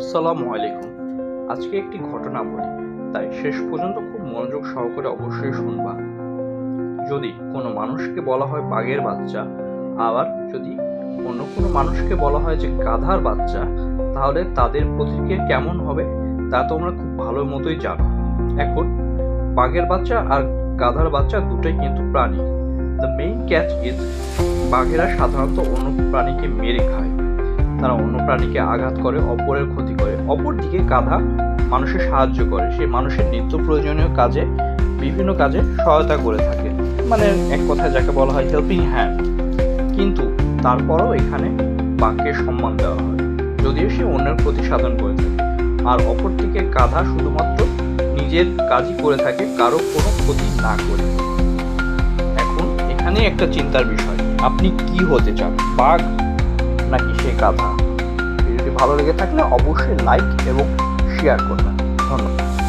আসসালামু আলাইকুম। আজকে একটি ঘটনা বলি, তাই শেষ পর্যন্ত খুব মনোযোগ সহকারে অবশ্যই শুনবা। যদি কোনো মানুষকে বলা হয় বাঘের বাচ্চা, আবার যদি অন্য কোনো মানুষকে বলা হয় যে গাধার বাচ্চা, তাহলে তাদের প্রতিক্রিয়া কেমন হবে তা তোমরা খুব ভালো মতোই জানো। এখন বাঘের বাচ্চা আর গাধার বাচ্চা দুটোই কিন্তু প্রাণী। দ্য মেইন ক্যাচ ইজ, বাঘেরা সাধারণত অন্য প্রাণীকে মেরে খায়, তারা অন্য প্রাণীকে আঘাত করে, অপরের ক্ষতি করে। অপরদিকে গাধা মানুষের সাহায্য করে, সে মানুষের নিত্য প্রয়োজনীয় কাজে, বিভিন্ন কাজে সহায়তা করে থাকে, মানে এক কথায় যাকে বলা হয় হেল্পিং হ্যান্ড। কিন্তু তারপরেও এখানে বাঘকে সম্মান দেওয়া হয়, যদিও সে অন্যের ক্ষতি সাধন করে থাকে। আর অপরদিকে গাধা শুধুমাত্র নিজের কাজই করে থাকে, কারো কোনো ক্ষতি না করে। এখন এখানে একটা চিন্তার বিষয়, আপনি কি হতে চান, বাঘ নাকি সে গাধা? ভিডিওটি ভালো লেগে থাকলে অবশ্যই লাইক এবং শেয়ার করবেন। ধন্যবাদ।